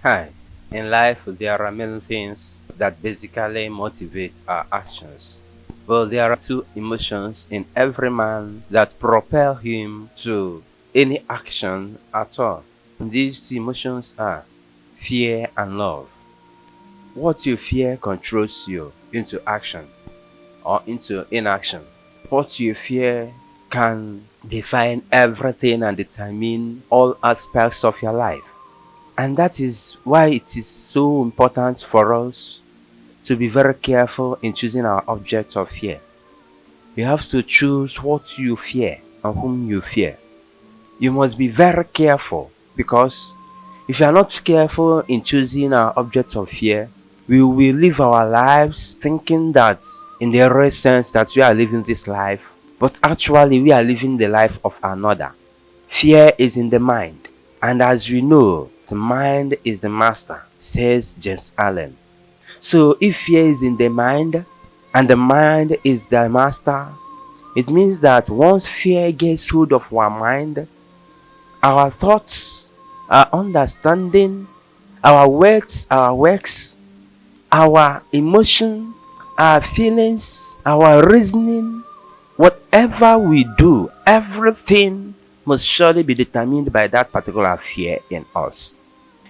Hi. In life, there are many things that basically motivate our actions. But there are two emotions in every man that propel him to any action at all. And these two emotions are fear and love. What you fear controls you into action or into inaction. What you fear can define everything and determine all aspects of your life. And that is why it is so important for us to be very careful in choosing our object of fear. You have to choose what you fear and whom you fear. You must be very careful, because if you are not careful in choosing our object of fear, we will live our lives thinking that in the real sense that we are living this life, but actually we are living the life of another. Fear is in the mind, and as we know, the mind is the master, says James Allen. So if fear is in the mind and the mind is the master, it means that once fear gets hold of our mind, our thoughts, our understanding, our words, our works, our emotion, our feelings, our reasoning, whatever we do, everything must surely be determined by that particular fear in us.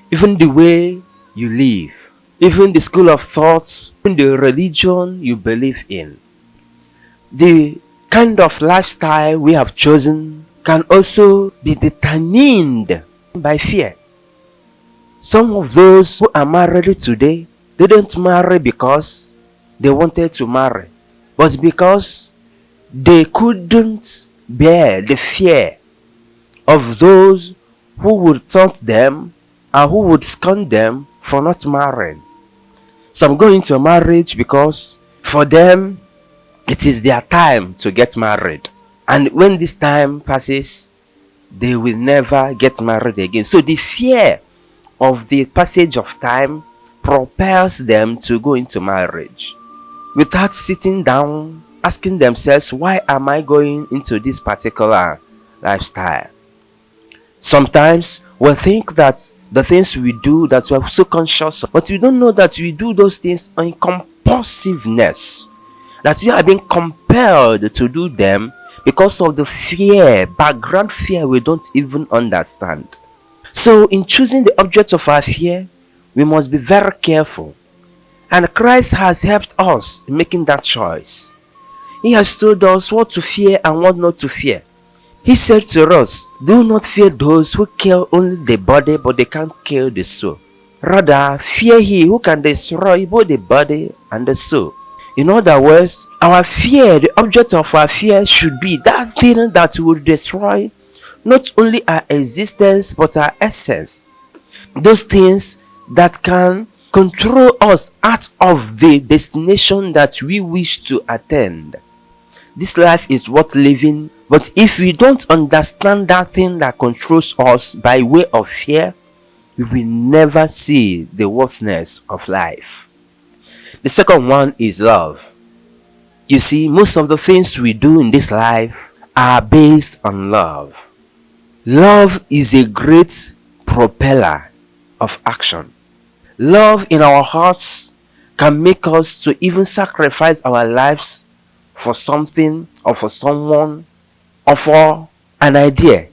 Even the way you live, even the school of thoughts, even the religion you believe in, the kind of lifestyle we have chosen can also be determined by fear. Some of those who are married today, they don't marry because they wanted to marry, but because they couldn't bear the fear of those who would taunt them and who would scorn them for not marrying. Some go into marriage because for them it is their time to get married, and when this time passes, they will never get married again. So the fear of the passage of time propels them to go into marriage without sitting down asking themselves, why am I going into this particular lifestyle? Sometimes we think that the things we do, that we are so conscious of, but we don't know that we do those things in compulsiveness, that we are being compelled to do them because of the fear, background fear we don't even understand. So in choosing the object of our fear, we must be very careful, and Christ has helped us in making that choice. He has told us what to fear and what not to fear. He said to us, do not fear those who kill only the body, but they can't kill the soul. Rather, fear he who can destroy both the body and the soul. In other words, our fear, the object of our fear, should be that thing that will destroy not only our existence but our essence. Those things that can control us out of the destination that we wish to attain. This life is worth living, but if we don't understand that thing that controls us by way of fear, we will never see the worthiness of life. The second one is love. You see, most of the things we do in this life are based on love. Love is a great propeller of action. Love in our hearts can make us to even sacrifice our lives for something or for someone or for an idea.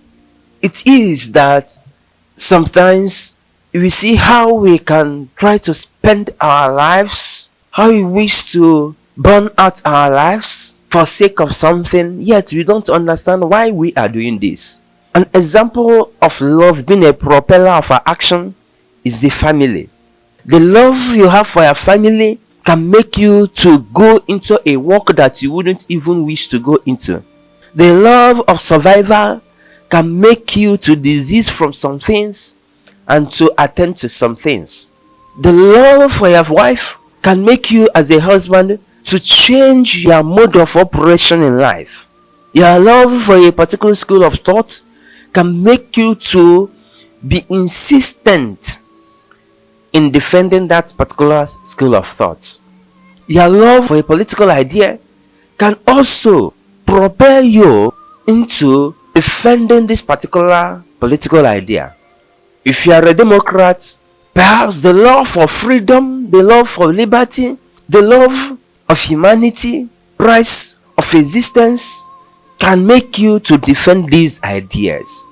It is that sometimes we see how we can try to spend our lives, how we wish to burn out our lives for sake of something, yet we don't understand why we are doing this. An example of love being a propeller of our action is the family. The love you have for your family can make you to go into a work that you wouldn't even wish to go into. The love of survival can make you to desist from some things and to attend to some things. The love for your wife can make you as a husband to change your mode of operation in life. Your love for a particular school of thought can make you to be insistent in defending that particular school of thought. Your love for a political idea can also propel you into defending this particular political idea. If you are a Democrat, Perhaps the love for freedom, the love for liberty, the love of humanity, rights of existence can make you to defend these ideas.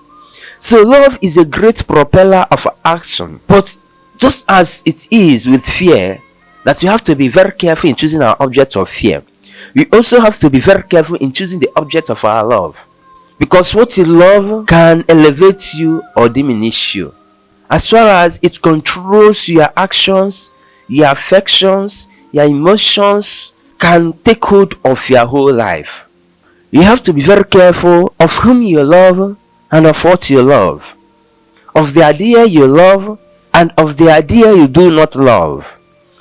So love is a great propeller of action. But just as it is with fear, that we have to be very careful in choosing our object of fear, we also have to be very careful in choosing the object of our love. Because what you love can elevate you or diminish you. As far as it controls your actions, your affections, your emotions, can take hold of your whole life. You have to be very careful of whom you love and of what you love, of the idea you love and of the idea you do not love.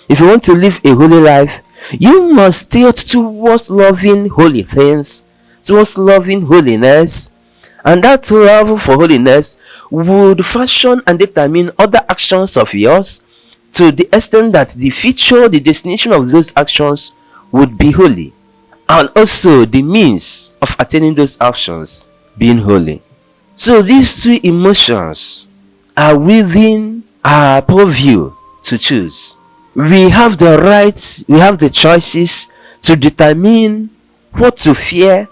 If you want to live a holy life, you must tilt towards loving holy things, towards loving holiness, and that love for holiness would fashion and determine other actions of yours to the extent that the future, the destination of those actions would be holy, and also the means of attaining those actions being holy. So these two emotions are within our purview to choose. We have the rights, we have the choices to determine what to fear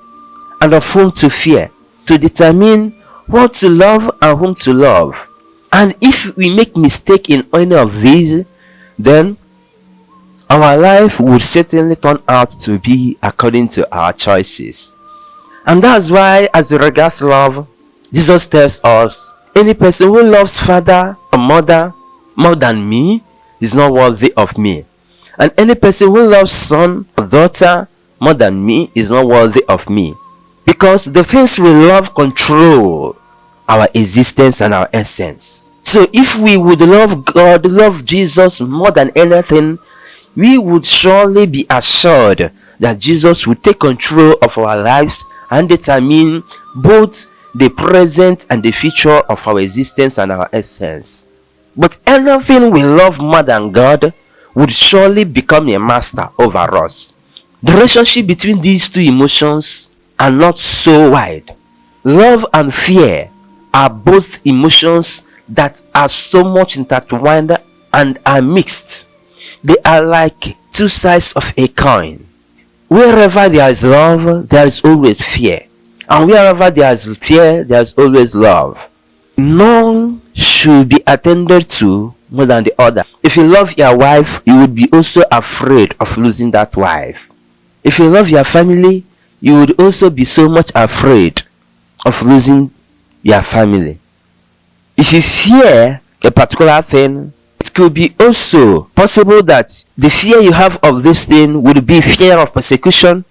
and of whom to fear, to determine what to love and whom to love. And if we make mistake in any of these, then our life would certainly turn out to be according to our choices. And that's why, as regards love, Jesus tells us, any person who loves father or mother more than me is not worthy of me. And any person who loves son or daughter more than me is not worthy of me. Because the things we love control our existence and our essence. So if we would love God, love Jesus more than anything, we would surely be assured that Jesus would take control of our lives and determine both the present and the future of our existence and our essence. But anything we love more than God would surely become a master over us. The relationship between these two emotions are not so wide. Love and fear are both emotions that are so much intertwined and are mixed. They are like two sides of a coin. Wherever there is love, there is always fear. And wherever there is fear, there is always love. None should be attended to more than the other. If you love your wife, you would be also afraid of losing that wife. If you love your family, you would also be so much afraid of losing your family. If you fear a particular thing, it could be also possible that the fear you have of this thing would be fear of persecution,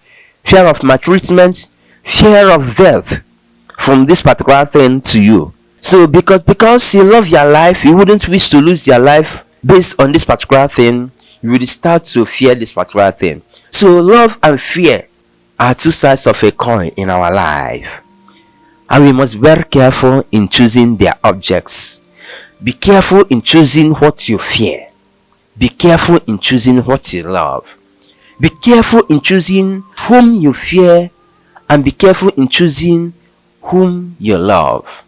fear of maltreatment, fear of death from this particular thing to you. So because you love your life, you wouldn't wish to lose your life based on this particular thing, you would start to fear this particular thing. So love and fear are two sides of a coin in our life. And we must be very careful in choosing their objects. Be careful in choosing what you fear. Be careful in choosing what you love. Be careful in choosing whom you fear, and be careful in choosing whom you love.